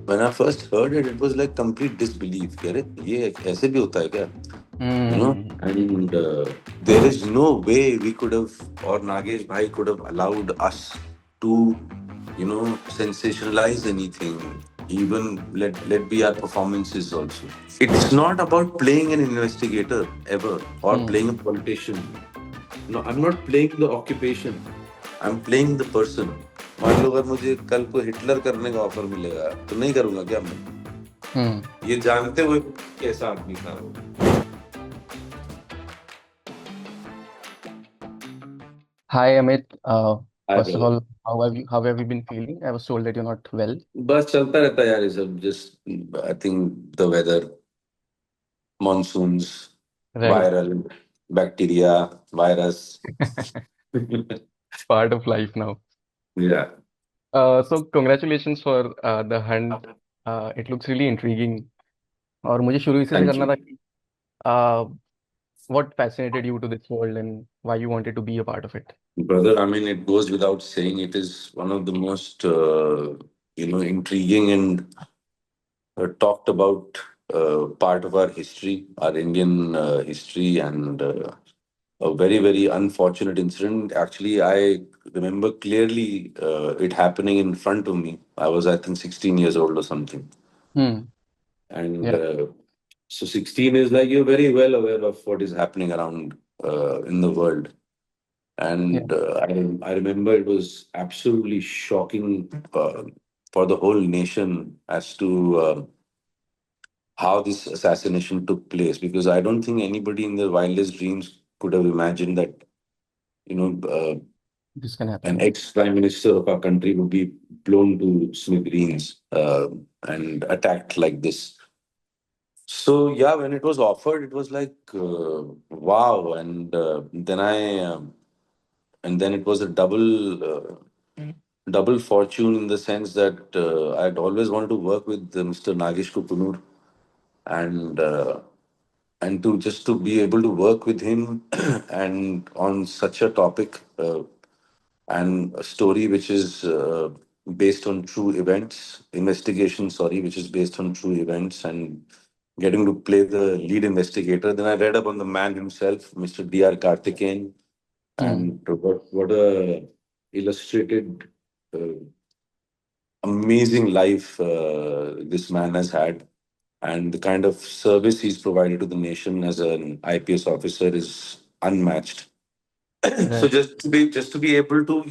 When I first heard it, it was like complete disbelief. अरे ये ऐसे भी होता है क्या? And there is no way we could have, or Nagesh Bhai could have allowed us to, sensationalize anything. Even let be our performances also. It's not about playing an investigator ever or playing a politician. No, I'm not playing the occupation. I'm playing the person. मान लो अगर मुझे कल को Hitler करने का offer मिलेगा तो नहीं करूंगा क्या मैं? ये जानते हुए कैसा आदमी था वो? Hi Amit. Hi, First of brother. all, how have you been feeling? I was told that you're not well. बस चलता रहता है यार ये सब. Just I think the weather, monsoons, Right. viral, bacteria, virus. Part of life now. Yeah. So congratulations for the hunt. It looks really intriguing. और मुझे शुरू इसी से Thank करना था you. कि what fascinated you to this world and why you wanted to be a part of it. Brother, I mean, it goes without saying, it is one of the most, intriguing and talked about part of our history, our Indian history, and a very, very unfortunate incident. Actually, I remember clearly it happening in front of me. I was, I think, 16 years old or something. Hmm. And Yeah. so 16 is like you're very well aware of what is happening around in the world. Yeah. And I remember it was absolutely shocking for the whole nation as to how this assassination took place, because I don't think anybody in their wildest dreams could have imagined that, you know, This can an happen. ex-prime minister of our country would be blown to smithereens and attacked like this. So yeah, when it was offered, it was like wow, and then it was a double fortune in the sense that I'd always wanted to work with Mr. Nagesh Kukunoor, and to just to be able to work with him and on such a topic and a story which is based on true events, investigation, sorry, which is based on true events, and getting to play the lead investigator. Then I read up on the man himself, Mr. D.R. Karthikeyan, Hmm. and what a illustrated, uh, amazing life this man has had, and the kind of service he's provided to the nation as an IPS officer is unmatched. So Right. just to be able to,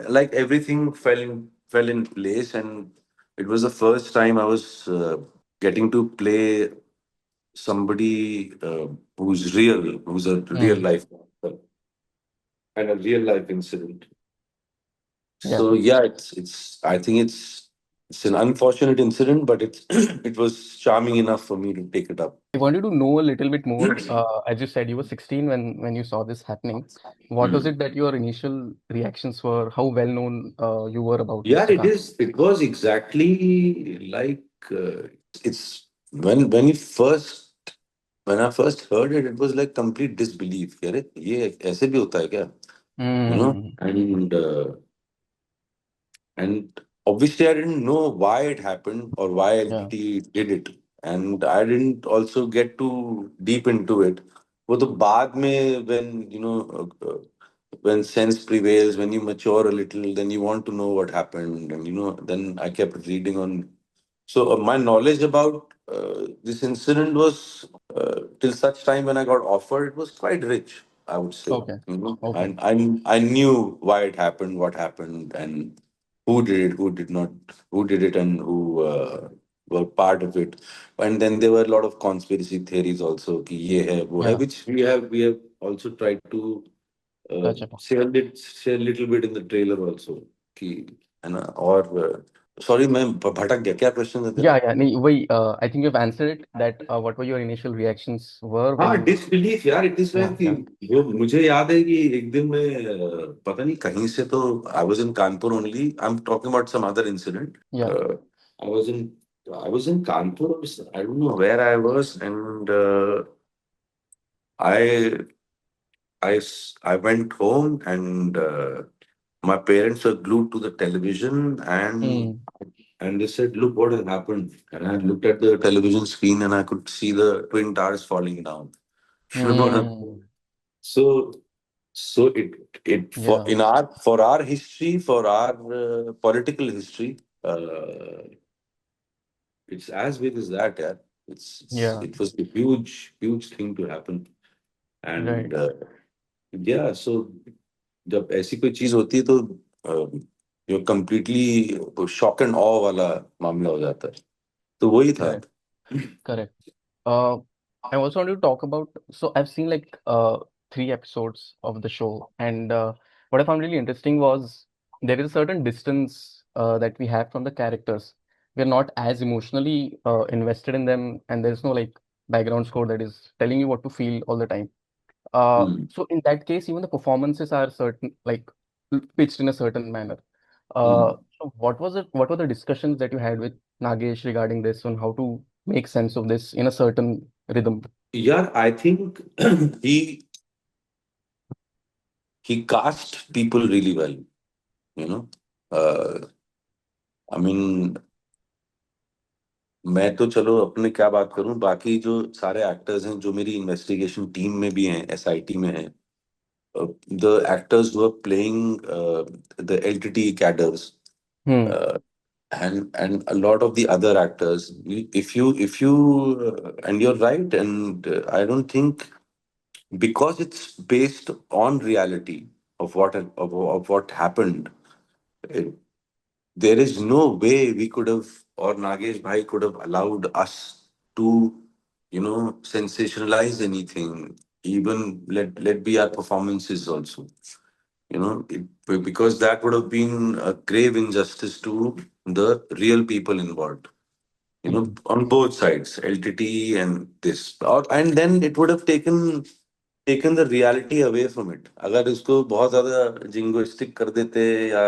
like everything fell in place, and it was the first time I was getting to play somebody who's a real Hmm. life actor and a real life incident. Yeah. So yeah, it's I think it's an unfortunate incident, but it's it was charming enough for me to take it up. I wanted to know a little bit more. As you said, you were 16 when you saw this happening. What was Hmm. it that your initial reactions were? How well known you were about Yeah, the it car? is. It was exactly like it's when you first when I first heard it, it was like complete disbelief. अरे ये ऐसे भी होता है क्या? Hmm. And obviously I didn't know why it happened or why Yeah. LTT did it, and I didn't also get too deep into it. वो तो बाद में when when sense prevails, when you mature a little, then you want to know what happened, and then I kept reading on. So my knowledge about this incident was till such time when I got offered, it was quite rich, I would say. Okay. Okay. And I knew why it happened, what happened, and who did it, who did not, who did it, and who were part of it. And then there were a lot of conspiracy theories also, कि ये है, वो है, Yeah. which we have also tried to Touch upon. share a little bit in the trailer also. कि है ना. और sorry मैं भटक गया. क्या क्वेश्चन है तेरा? Yeah. Yeah. नहीं, वही, I think you've answered it. That what were your initial reactions were when हाँ, you? डिसबिलीफ यार. It is Yeah. लाइक कि Yeah. वो मुझे याद है कि एक दिन मैं पता नहीं कहीं से, तो I was in Kanpur only. I am talking about some other incident. Yeah. I was in Kanpur. I don't know where I was, and I I went home, and my parents were glued to the television, and Hmm. and they said, "Look what has happened." And I looked at the television screen and I could see the twin towers falling down. You know what I'm saying? Hmm. So, so it for Yeah. in our for our history, for our political history, it's as big as that. Yeah, Yeah. it was a huge thing to happen, Right. and yeah. So जब ऐसी कोई चीज होती है तो ये completely shock and ऑ वाला मामला हो जाता है तो वही था. Correct. Correct. Uh, I also want to talk about. So I've seen like 3 episodes of the show, and what I found really interesting was there is a certain distance that we have from the characters. We're not as emotionally invested in them, and there's no like background score that is telling you what to feel all the time. Hmm. So in that case, even the performances are certain like pitched in a certain manner. Hmm. So what was it? What were the discussions that you had with Nagesh regarding this on how to make sense of this in a certain rhythm? Yeah, I think he he cast people really well. You know, uh, I mean, मैं तो चलो अपने क्या बात करूं बाकी जो सारे एक्टर्स हैं जो मेरी इन्वेस्टिगेशन टीम में भी हैं एसआईटी में हैं the actors who are playing the LTT cadres Hmm. and a lot of the other actors if you and you're right and I don't think because it's based on reality of what happened. It, there is no way we could have or Nagesh Bhai could have allowed us to, sensationalize anything. Even let be our performances also. Because that would have been a grave injustice to the real people involved. Hmm. On both sides, LTT and this, and then it would have taken the reality away from it. अगर इसको बहुत ज़्यादा jingoistic कर देते या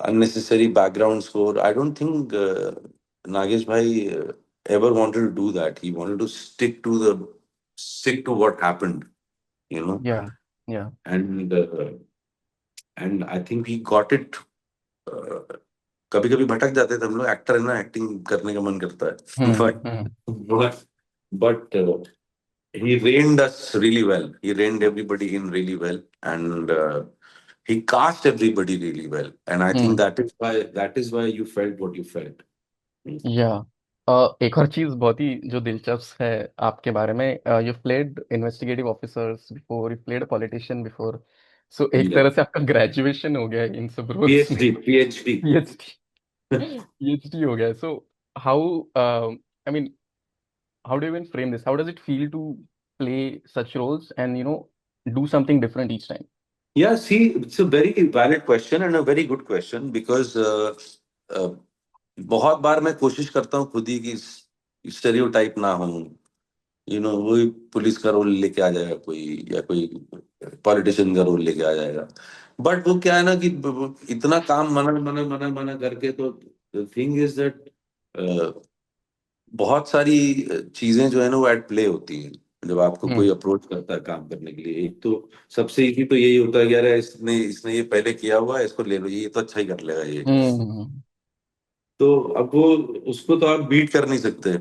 unnecessary background score, I don't think Nagesh Bhai ever wanted to do that. He wanted to stick to what happened, you know, Yeah. Yeah. and and I think he got it. कभी कभी भटक जाते थे हम लोग actor है ना acting करने का मन करता है Hmm. Hmm. but he reined us really well. He reined everybody in really well, and he cast everybody really well. And I think Hmm. that is why you felt what you felt. या एक और चीज बहुत ही जो दिलचस्प है आपके बारे में you played investigative officers before you played politician before so एक Yeah. तरह से आपका ग्रेजुएशन हो गया है इन सब रोल्स में PhD. पीएचडी पीएचडी हो गया है so how I mean how do even frame this how does it feel to play such roles and do something different each time Yeah, see, it's a very valid question and a very good question because uh, बहुत बार मैं कोशिश करता हूँ खुद ही कि stereotype ना हो. वही पुलिस का रोल लेके आ जाएगा कोई या कोई पॉलिटिशियन का रोल लेके आ जाएगा. बट वो क्या है ना कि इतना काम मना मना मना मना करके तो थिंग इज दैट बहुत सारी चीजें जो है ना वो एट प्ले होती हैं जब आपको कोई हम्म अप्रोच करता है काम करने के लिए. एक तो सबसे इजी तो यही होता है कि यार इसने इसने ये पहले किया हुआ है इसको ले लो ये तो अच्छा ही कर लेगा ये. हम्म तो अब वो उसको तो आप बीट कर नहीं सकते.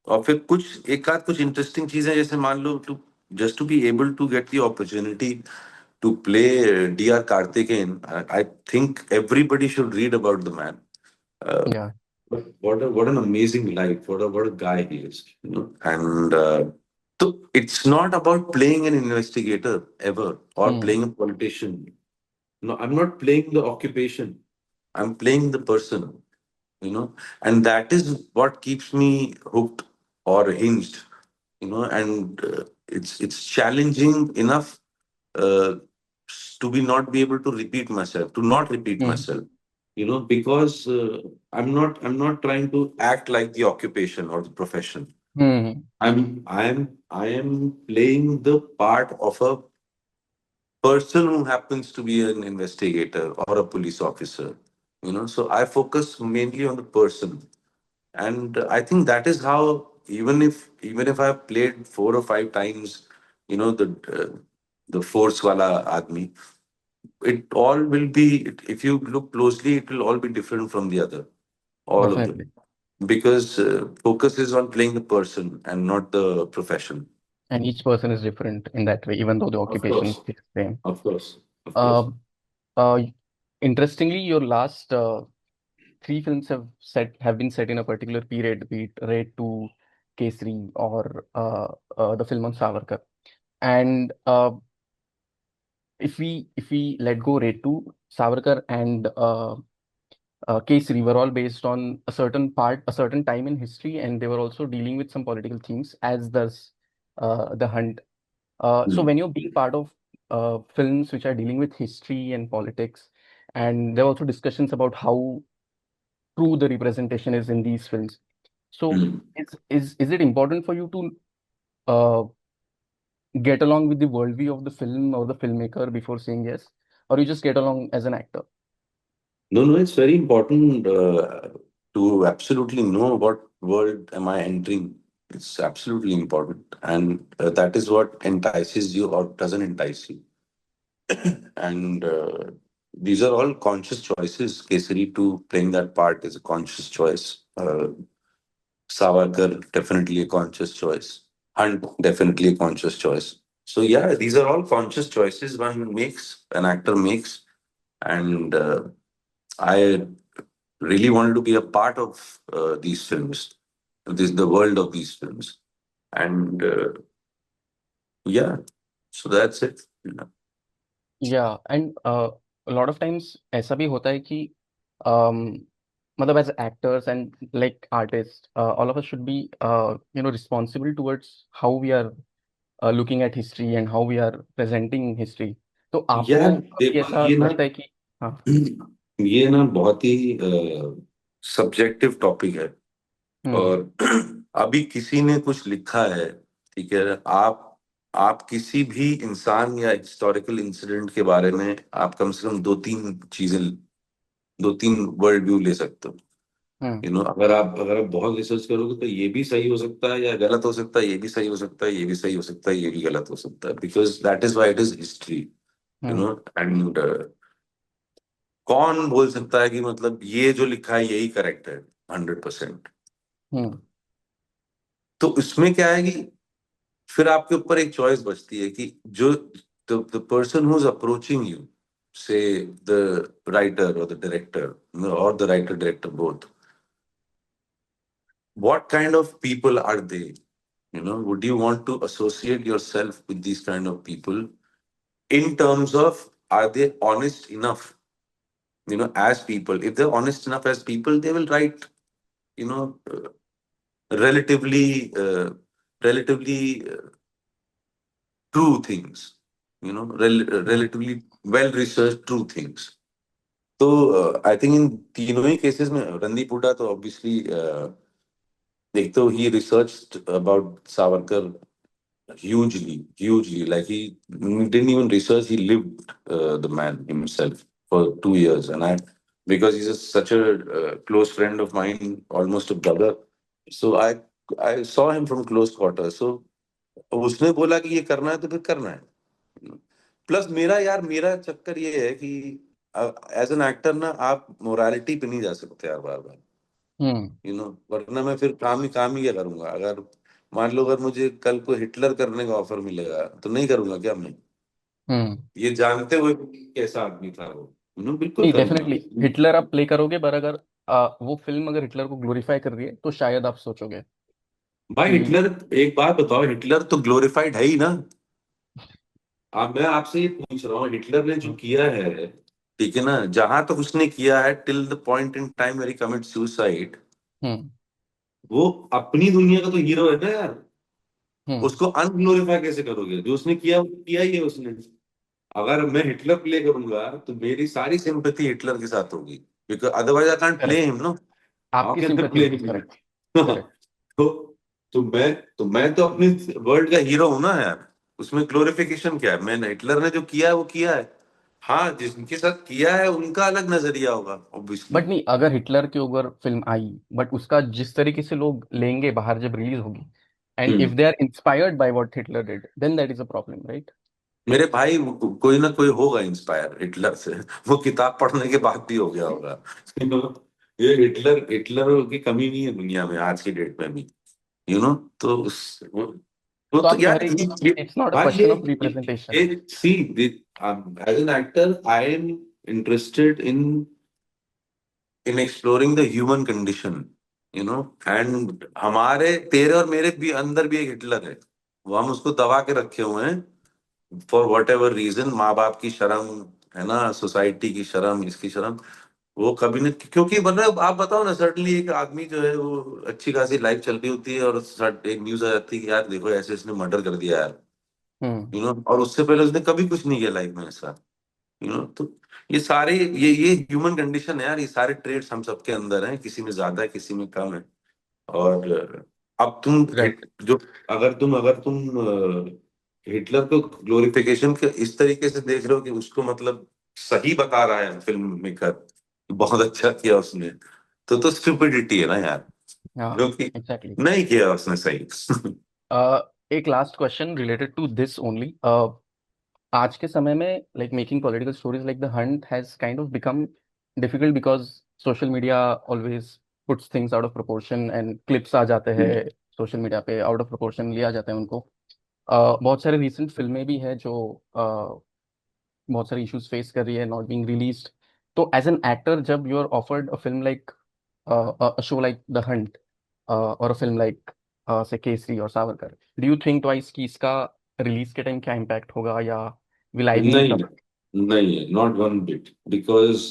और फिर कुछ एक आध कुछ इंटरेस्टिंग चीजें जैसे मान लो to just to be able to get the opportunity to play DR Karthikeyan. I think everybody should read about the man. या What an amazing life. What a guy he is. And so it's not about playing an investigator ever or hmm playing a politician. No, I'm not playing the occupation. I'm playing the person. And that is what keeps me hooked or hinged. And it's challenging enough uh, to be able to repeat myself, to not repeat hmm myself. Because I'm not trying to act like the occupation or the profession. Hmm I am playing the part of a person who happens to be an investigator or a police officer. So I focus mainly on the person, and I think that is how even if I've played 4 or 5 times, the force wala admi, it all will be, if you look closely, it will all be different from the other, all of them, Definitely. because focus is on playing the person and not the profession. And each person is different in that way, even though the Of occupation course, is the same. of course, of course. Uh, uh, Interestingly, your last three films have been set in a particular period, be it Raid 2, Kesari, or the film on Savarkar. And if we let go Raid 2, Savarkar and Kesari were all based on a certain time in history, and they were also dealing with some political themes, as does The Hunt. So Hmm. when you're being part of films which are dealing with history and politics, and there are also discussions about how true the representation is in these films. So Hmm. is it important for you to uh, get along with the worldview of the film or the filmmaker before saying yes, or you just get along as an actor? No, no, it's very important to absolutely know what world am I entering. It's absolutely important, and that is what entices you or doesn't entice you. And these are all conscious choices. Kesari to playing that part is a conscious choice. Savarkar, definitely a conscious choice. Hunt, definitely a conscious choice. So yeah, these are all conscious choices one makes, an actor makes, and I really wanted to be a part of these films, the world of these films, and yeah, so that's it. You know. Yeah, and a lot of times ऐसा भी होता है कि um, मतलब as actors and like artists, all of us should be responsible towards how we are looking at history and how we are presenting history. तो आपको यार कभी देखो, ऐसा लगता है कि हाँ। ये ना बहुत ही सब्जेक्टिव टॉपिक है, हम्म। और अभी किसी ने कुछ लिखा है, ठीक है, आप किसी भी इंसान या हिस्टोरिकल इंसिडेंट के बारे में आप कम से कम दो तीन वर्ल्ड व्यू ले सकते हो। हम्म। अगर आप बहुत रिसर्च करोगे तो ये भी सही हो सकता है या गलत हो सकता है, ये भी सही हो सकता है, ये भी सही हो सकता है, ये भी गलत हो सकता है, because that is why it is history. You hmm. No and कौन बोल सकता है कि मतलब ये जो लिखा है यही करेक्ट है 100%? हम्म। तो इसमें क्या है कि फिर आपके ऊपर एक चॉइस बचती है कि जो the person who is approaching you, से द राइटर और द डायरेक्टर और the writer director both, what kind of people are they? Would you want to associate yourself with these kind of people, in terms of, are they honest enough, as people? If they're honest enough as people, they will write, you know relatively true things, hmm. relatively well researched true things. तो I think in तीनों ही cases में रणदीप हुड्डा तो obviously, एक तो ही research about Savarkar hugely. Like he didn't even research; he lived the man himself for 2 years, and because he's such a close friend of mine, almost a brother. So I saw him from close quarters. So उसने बोला कि ये करना है तो फिर करना है। प्लस मेरा चक्कर ये है कि एज एन एक्टर ना, आप मोरालिटी पे नहीं जा सकते यार बार बार। हम्म। वरना मैं फिर काम ही क्या करूंगा? अगर मान लो, अगर मुझे कल को हिटलर करने का ऑफर मिलेगा तो नहीं करूंगा क्या मैं? हम्म। ये जानते हुए कि कैसा आदमी था वो, बिल्कुल नहीं, करूंगा। डेफिनेटली हिटलर आप प्ले करोगे, पर अगर वो फिल्म अगर हिटलर को ग्लोरीफाई कर रही है तो शायद आप सोचोगे भाई कि हिटलर, एक बात बताओ, हिटलर तो ग्लोरिफाइड है ही ना। अब मैं आपसे ये पूछ रहा हूँ, हिटलर ने जो हम्म। किया है, ठीक है ना, जहां तक उसने किया है, till the point in time where he commit suicide, hmm. वो अपनी दुनिया का तो हीरो है ना यार। हम्म। उसको अनग्लोरीफाई कैसे करोगे? जो उसने किया वो किया ही है उसने। अगर मैं हिटलर प्ले करूंगा तो मेरी सारी सिंपैथी हिटलर के साथ होगी, because otherwise I can't play correct. Him, no. How आपकी कैन आई सिंपैथी प्ले होगी, हिम? करेक्ट। करेक्ट। तो तो मैं तो अपनी वर्ल्ड का हीरो हूं ना यार। उसमें ग्लोरिफिकेशन क्या है? मैंने, हिटलर ने जो किया है वो किया है। हाँ, जिनके साथ किया है उनका अलग नजरिया होगा ऑब्वियसली। बट नहीं, अगर हिटलर के ऊपर फिल्म आई, बट उसका जिस तरीके से लोग लेंगे बाहर जब रिलीज होगी, and if hmm. They are inspired by what Hitler did, then that is a problem, right? मेरे भाई कोई ना कोई होगा इंस्पायर हिटलर से। वो किताब पढ़ने के बाद भी हो गया होगा। ये हिटलर हिटलर की कमी नहीं है दुनिया में आज की डेट में भी। तो वो तो तो आप कह यार रहे हैं कि ये इट्स नॉट अ भाई क्वेश्चन ऑफ रिप्रेजेंटेशन। ये see as an actor I am interested in exploring the human condition. And हमारे तेरे और मेरे भी अंदर भी एक हिटलर है। वो हम उसको दबा के रखे हुए हैं फॉर वट एवर रीजन, माँ बाप की शर्म, है ना, सोसाइटी की शर्म, इसकी शर्म। वो कभी नहीं, क्योंकि मतलब आप बताओ ना, सडनली एक आदमी जो है वो अच्छी खासी लाइफ चल रही होती है और एक न्यूज आ जाती है कि यार देखो ऐसे इसने मर्डर कर दिया यार। हम्म। और उससे पहले उसने कभी कुछ नहीं किया लाइफ में ऐसा। तो ये सारे ये ह्यूमन कंडीशन है यार, ये सारे ट्रेड्स हम सबके अंदर हैं, किसी में ज्यादा है किसी में कम है। और अब तुम राइट। जो अगर तुम हिटलर को ग्लोरिफिकेशन के इस तरीके से देख रहे हो कि उसको मतलब सही बता रहा है फिल्म मेकर, बहुत अच्छा किया उसने, तो स्टुपिडिटी है ना यार, हाँ, क्योंकि एग्जैक्टली। नहीं किया उसने सही। एक last question related to this only. आज के समय में like making political stories like the hunt has kind of become difficult because social media always puts things out of proportion and clips आ जाते हैं सोशल मीडिया पे, out of proportion लिया जाता है उनको। बहुत सारे रीसेंट फिल्में भी हैं जो बहुत सारे इश्यूज फेस कर रही है, नॉट बीइंग रिलीज्ड। तो एज एन एक्टर जब you are offered a film like a show like The Hunt, or a film like say Kesari और Savarkar, do you think twice कि इसका रिलीज के टाइम क्या इम्पैक्ट होगा, या विल आई बी नहीं, नहीं, not one bit, because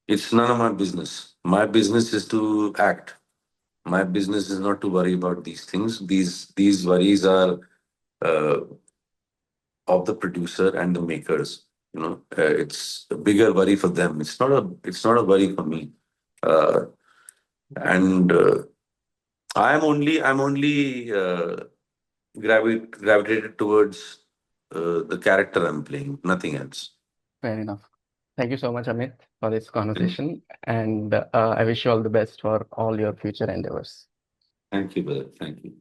it's none of my business. My business is to act. My business is not to worry about these things. These worries are uh, of the producer and the makers. It's a bigger worry for them. It's not a worry for me. Uh, and I'm only gravitated towards the character I'm playing, nothing else. fair enough. Thank you so much, Amit, for this Thank conversation, and I wish you all the best for all your future endeavors. thank you, brother. Thank you.